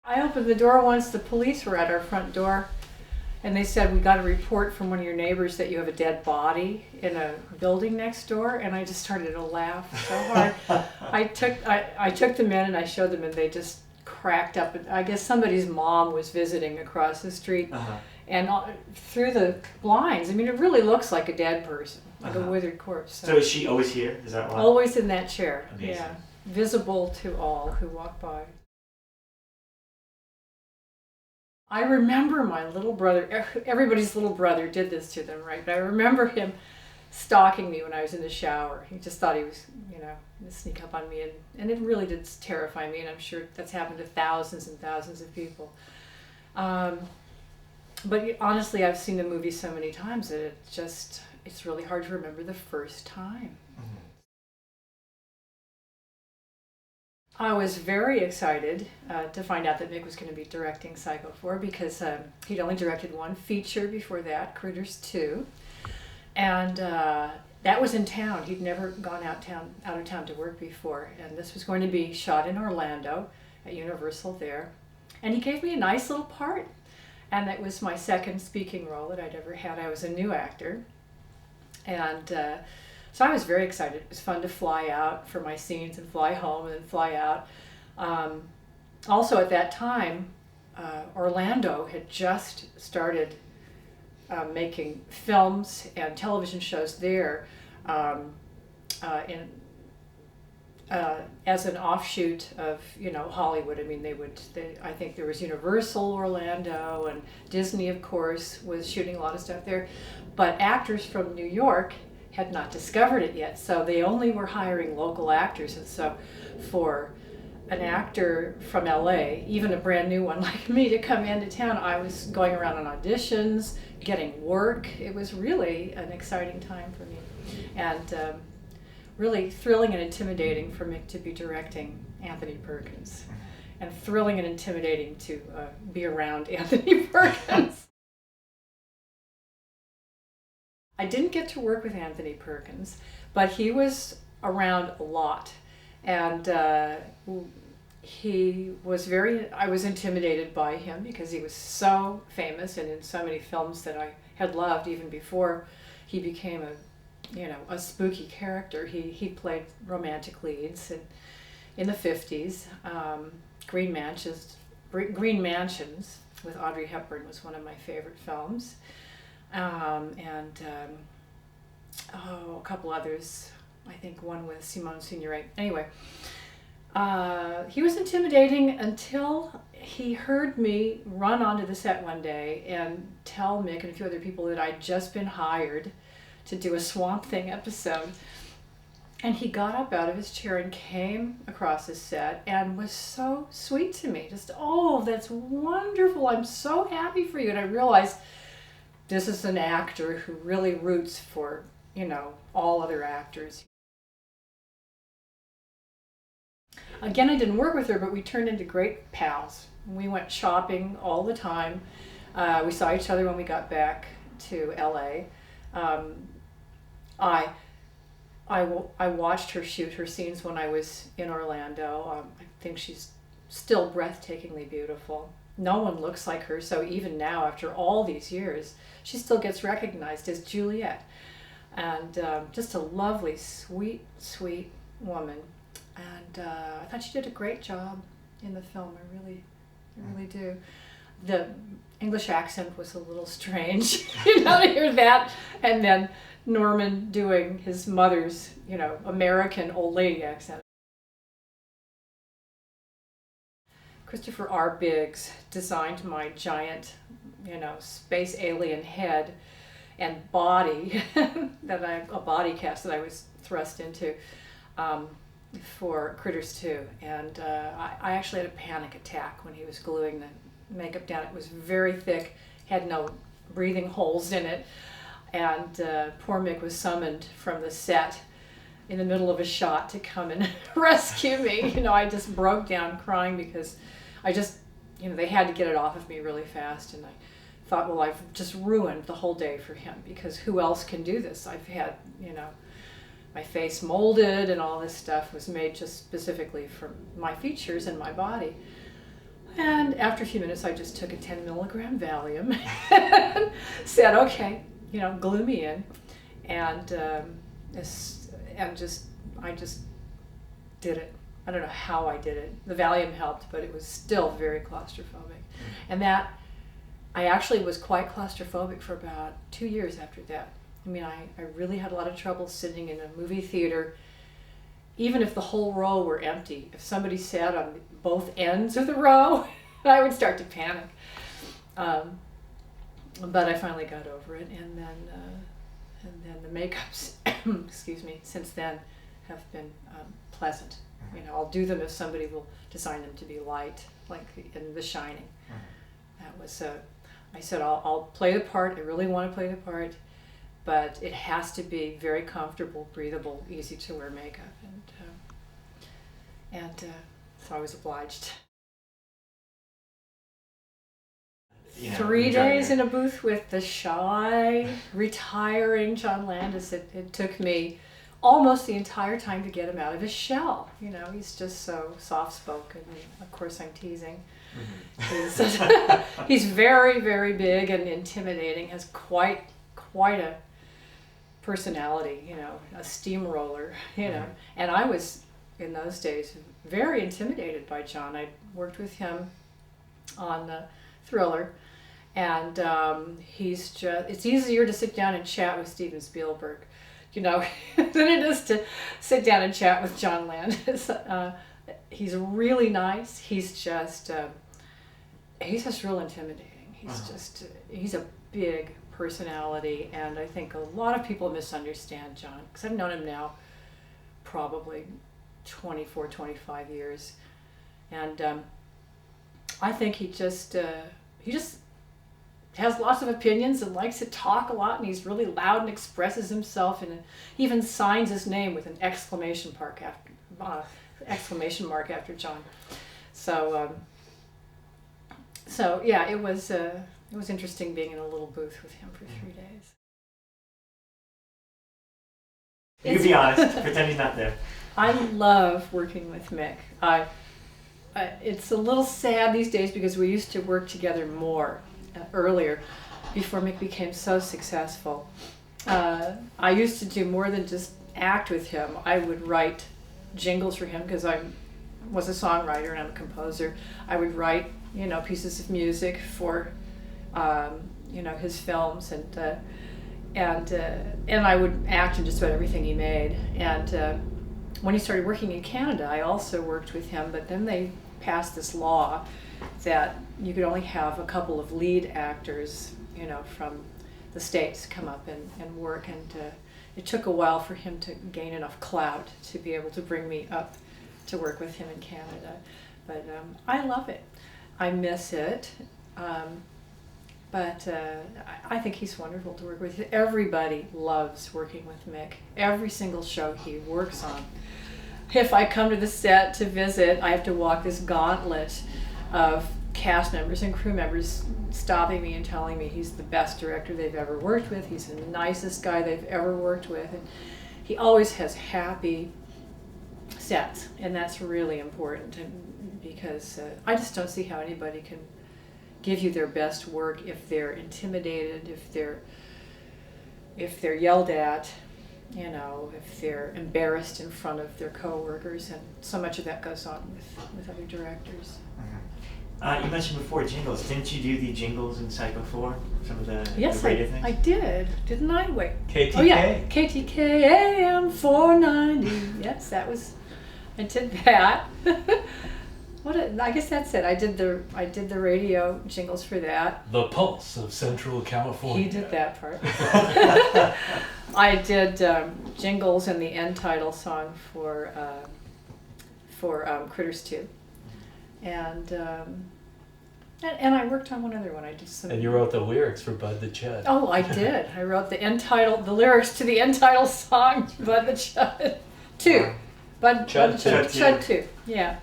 I opened the door once, the police were at our front door, and they said, we got a report from one of your neighbors that you have a dead body in a building next door, and I just started to laugh so hard. I took them in and I showed them, and they just cracked up. I guess somebody's mom was visiting across the street, and through the blinds, I mean, it really looks like a dead person, like a withered corpse. So is she always here? Is that why? Always in that chair. Amazing. Yeah, visible to all who walk by. I remember my little brother, everybody's little brother did this to them, right? But I remember him stalking me when I was in the shower. He just thought he was, going to sneak up on me. And it really did terrify me, and I'm sure that's happened to thousands and thousands of people. But honestly, I've seen the movie so many times that it's really hard to remember the first time. I was very excited to find out that Mick was going to be directing Psycho 4 because he'd only directed one feature before that, Critters 2, and that was in town. He'd never gone out of town to work before, and this was going to be shot in Orlando at Universal there, and he gave me a nice little part, and that was my second speaking role that I'd ever had. I was a new actor, and so I was very excited. It was fun to fly out for my scenes and fly home and then fly out. Also at that time, Orlando had just started making films and television shows there as an offshoot of Hollywood. I mean, I think there was Universal Orlando, and Disney, of course, was shooting a lot of stuff there. But actors from New York had not discovered it yet, so they only were hiring local actors. And so for an actor from LA, even a brand new one like me, to come into town, I was going around on auditions, getting work. It was really an exciting time for me, and really thrilling and intimidating for Mick to be directing Anthony Perkins, and thrilling and intimidating to be around Anthony Perkins. I didn't get to work with Anthony Perkins, but he was around a lot, and I was intimidated by him because he was so famous and in so many films that I had loved even before he became a spooky character. He played romantic leads in the 50s. Green Mansions with Audrey Hepburn was one of my favorite films. A couple others. I think one with Simone Signoret. Anyway, he was intimidating until he heard me run onto the set one day and tell Mick and a few other people that I'd just been hired to do a Swamp Thing episode. And he got up out of his chair and came across the set and was so sweet to me. Just, oh, that's wonderful. I'm so happy for you. And I realized this is an actor who really roots for, all other actors. Again, I didn't work with her, but we turned into great pals. We went shopping all the time. We saw each other when we got back to LA. I watched her shoot her scenes when I was in Orlando. I think she's still breathtakingly beautiful. No one looks like her, so even now, after all these years, she still gets recognized as Juliet. And just a lovely, sweet, sweet woman. And I thought she did a great job in the film. I really do. The English accent was a little strange, to hear that. And then Norman doing his mother's, American old lady accent. Christopher R. Biggs designed my giant, space alien head and body, a body cast that I was thrust into for Critters 2. And I actually had a panic attack when he was gluing the makeup down. It was very thick, had no breathing holes in it. And poor Mick was summoned from the set in the middle of a shot to come and rescue me. I just broke down crying because they had to get it off of me really fast, and I thought, well, I've just ruined the whole day for him, because who else can do this? I've had, my face molded, and all this stuff was made just specifically for my features and my body. And after a few minutes, I just took a 10 milligram Valium and said, okay, glue me in. And I just did it. I don't know how I did it. The Valium helped, but it was still very claustrophobic. And that, I actually was quite claustrophobic for about 2 years after that. I mean, I really had a lot of trouble sitting in a movie theater, even if the whole row were empty. If somebody sat on both ends of the row, I would start to panic. But I finally got over it, and then the makeups, excuse me, since then have been pleasant. I'll do them if somebody will design them to be light, like in The Shining. That was I said I'll play the part. I really want to play the part, but it has to be very comfortable, breathable, easy to wear makeup, and so I was obliged. 3 days in a booth with the shy, retiring John Landis. It took me almost the entire time to get him out of his shell. He's just so soft-spoken. Of course, I'm teasing. He's very, very big and intimidating. Has quite a personality. A steamroller. And I was in those days very intimidated by John. I worked with him on Thriller. And it's easier to sit down and chat with Steven Spielberg, than it is to sit down and chat with John Landis. He's really nice. He's just real intimidating. He's a big personality, and I think a lot of people misunderstand John, because I've known him now probably 24, 25 years. And I think he just has lots of opinions and likes to talk a lot, and he's really loud and expresses himself, and even signs his name with an exclamation mark after John. So yeah, it was interesting being in a little booth with him for 3 days. You can be honest, pretend he's not there. I love working with Mick. It's a little sad these days because we used to work together more earlier, before Mick became so successful. I used to do more than just act with him. I would write jingles for him because I was a songwriter and I'm a composer. I would write, pieces of music for, his films, and I would act in just about everything he made. And when he started working in Canada, I also worked with him, but then they passed this law that you could only have a couple of lead actors, from the States come up and work, and it took a while for him to gain enough clout to be able to bring me up to work with him in Canada. But I love it. I miss it. But I think he's wonderful to work with. Everybody loves working with Mick. Every single show he works on. If I come to the set to visit, I have to walk this gauntlet of cast members and crew members stopping me and telling me he's the best director they've ever worked with. He's the nicest guy they've ever worked with. And he always has happy sets, and that's really important, because I just don't see how anybody can give you their best work if they're intimidated, if they're yelled at, if they're embarrassed in front of their coworkers, and so much of that goes on with other directors. You mentioned before Jingles. Didn't you do the Jingles in Psycho 4? Some of the Yes, radio things? I did. Didn't I? Wait. KTK? Oh yeah, KTK AM 490. Yes, I did that. I guess that's it. I did the radio jingles for that. The Pulse of Central California. He did that part. I did jingles and the end title song for Critters 2. And I worked on one other one. I did some. And you wrote the lyrics for Bud the Chud. Oh, I did. I wrote the lyrics to the end title song, Bud the Chud 2. Bud Chud 2. Chud 2. Yeah.